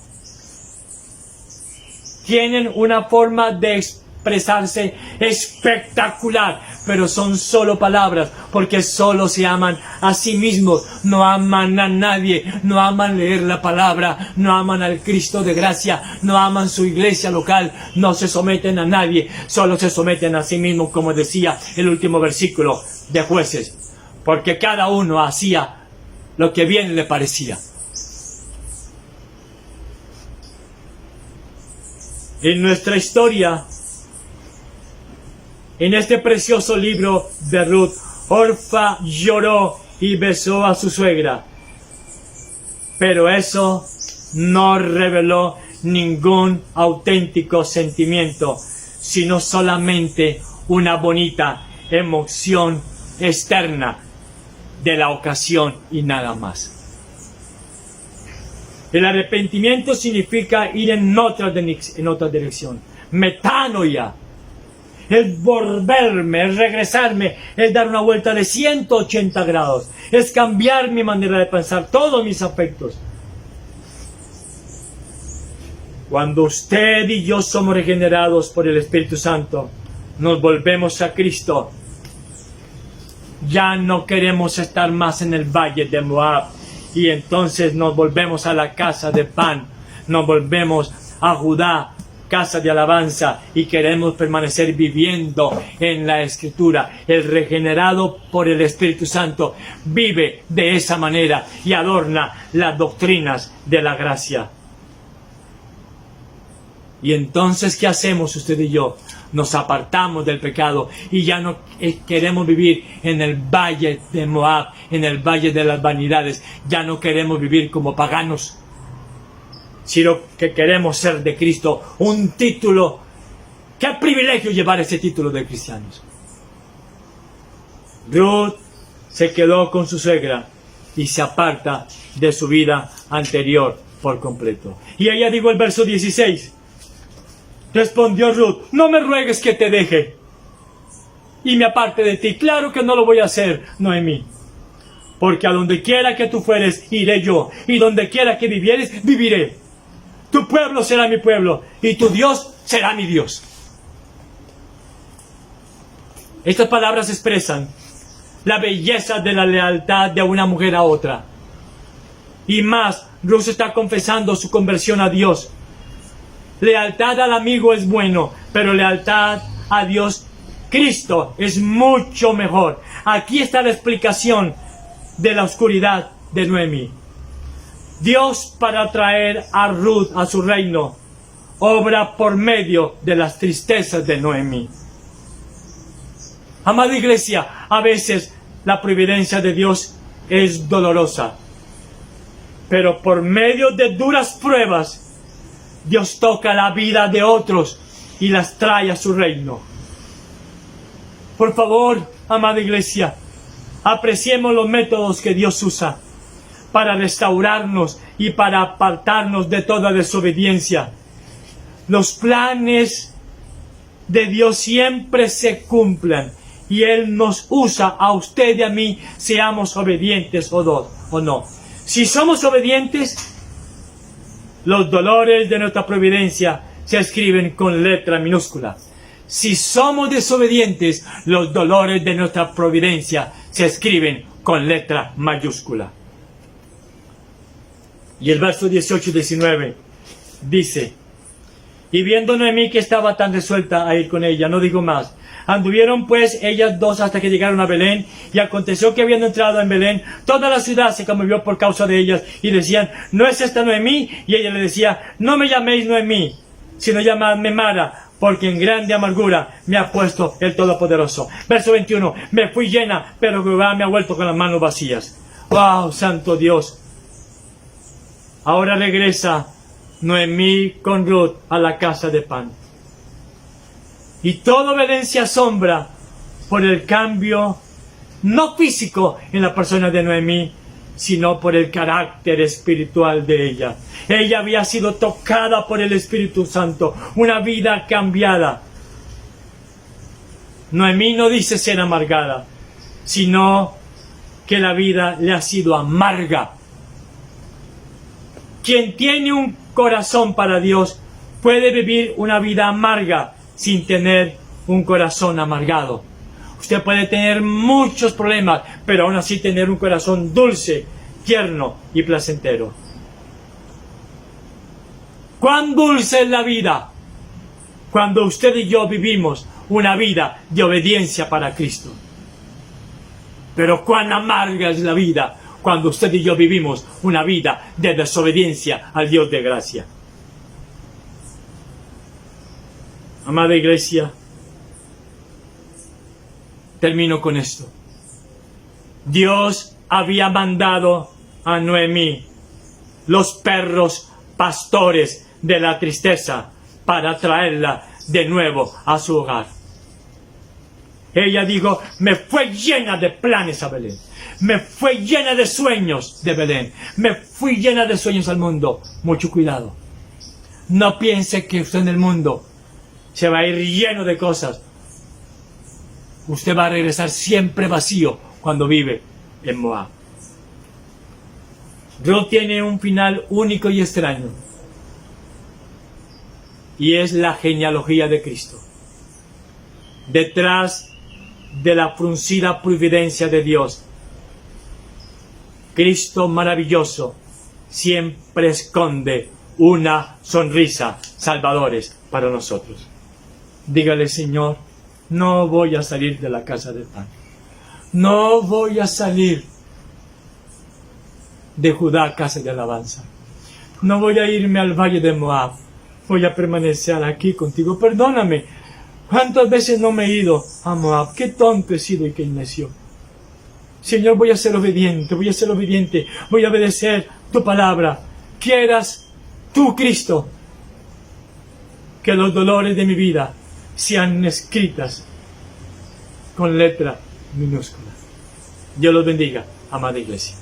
Tienen una forma de expresarse espectacular, pero son solo palabras, porque solo se aman a sí mismos, no aman a nadie, no aman leer la palabra, no aman al Cristo de gracia, no aman su iglesia local, no se someten a nadie, solo se someten a sí mismos, como decía el último versículo de Jueces, porque cada uno hacía lo que bien le parecía. En nuestra historia, en este precioso libro de Ruth, Orfa lloró y besó a su suegra. Pero eso no reveló ningún auténtico sentimiento, sino solamente una bonita emoción externa de la ocasión y nada más. El arrepentimiento significa ir en otra dirección. Metanoia. El volverme, el regresarme, es dar una vuelta de 180 grados. Es cambiar mi manera de pensar, todos mis afectos. Cuando usted y yo somos regenerados por el Espíritu Santo, nos volvemos a Cristo. Ya no queremos estar más en el valle de Moab. Y entonces nos volvemos a la casa de pan. Nos volvemos a Judá, casa de alabanza y queremos permanecer viviendo en la Escritura. El regenerado por el Espíritu Santo vive de esa manera y adorna las doctrinas de la gracia. Y entonces, ¿qué hacemos usted y yo? Nos apartamos del pecado y ya no queremos vivir en el valle de Moab, en el valle de las vanidades. Ya no queremos vivir como paganos, sino que queremos ser de Cristo. Un título. ¡Qué privilegio llevar ese título de cristianos! Ruth se quedó con su suegra y se aparta de su vida anterior por completo. Y ella dijo el verso 16. Respondió Ruth: no me ruegues que te deje y me aparte de ti. Claro que no lo voy a hacer, Noemí. Porque a donde quiera que tú fueres, iré yo. Y donde quiera que vivieres, viviré. Tu pueblo será mi pueblo y tu Dios será mi Dios. Estas palabras expresan la belleza de la lealtad de una mujer a otra. Y más, Ruth está confesando su conversión a Dios. Lealtad al amigo es bueno, pero lealtad a Dios, Cristo, es mucho mejor. Aquí está la explicación de la oscuridad de Noemí. Dios, para traer a Ruth a su reino, obra por medio de las tristezas de Noemí. Amada iglesia, a veces la providencia de Dios es dolorosa, pero por medio de duras pruebas, Dios toca la vida de otros y las trae a su reino. Por favor, amada iglesia, apreciemos los métodos que Dios usa para restaurarnos y para apartarnos de toda desobediencia. Los planes de Dios siempre se cumplen y Él nos usa a usted y a mí, seamos obedientes o no. Si somos obedientes, los dolores de nuestra providencia se escriben con letra minúscula. Si somos desobedientes, los dolores de nuestra providencia se escriben con letra mayúscula. Y el verso 18 y 19 dice: y viendo Noemí que estaba tan resuelta a ir con ella, no digo más. Anduvieron pues ellas dos hasta que llegaron a Belén, y aconteció que habiendo entrado en Belén, toda la ciudad se conmovió por causa de ellas, y decían: ¿no es esta Noemí? Y ella le decía: no me llaméis Noemí, sino llamadme Mara, porque en grande amargura me ha puesto el Todopoderoso. Verso 21, me fui llena, pero Jehová me ha vuelto con las manos vacías. ¡Wow, santo Dios! Ahora regresa Noemí con Ruth a la casa de pan. Y todo Belén se asombra por el cambio, no físico en la persona de Noemí, sino por el carácter espiritual de ella. Ella había sido tocada por el Espíritu Santo, una vida cambiada. Noemí no dice ser amargada, sino que la vida le ha sido amarga. Quien tiene un corazón para Dios puede vivir una vida amarga sin tener un corazón amargado. Usted puede tener muchos problemas, pero aún así tener un corazón dulce, tierno y placentero. ¡Cuán dulce es la vida! Cuando usted y yo vivimos una vida de obediencia para Cristo. Pero cuán amarga es la vida cuando usted y yo vivimos una vida de desobediencia al Dios de gracia. Amada iglesia, termino con esto. Dios había mandado a Noemí los perros pastores de la tristeza para traerla de nuevo a su hogar. Ella dijo: me fue llena de planes a Belén, me fue llena de sueños de Belén, me fui llena de sueños al mundo. Mucho cuidado. No piense que usted en el mundo se va a ir lleno de cosas. Usted va a regresar siempre vacío cuando vive en Moab. Ruth tiene un final único y extraño, y es la genealogía de Cristo. Detrás de la fruncida providencia de Dios, Cristo maravilloso siempre esconde una sonrisa, salvadores para nosotros. Dígale, Señor, no voy a salir de la casa de pan. No voy a salir de Judá, casa de alabanza. No voy a irme al valle de Moab. Voy a permanecer aquí contigo. Perdóname. ¿Cuántas veces no me he ido a Moab? Qué tonto he sido y qué necio. Señor, voy a ser obediente, voy a ser obediente. Voy a obedecer tu palabra. Quieras tú, Cristo, que los dolores de mi vida sean escritas con letra minúscula. Dios los bendiga, amada iglesia.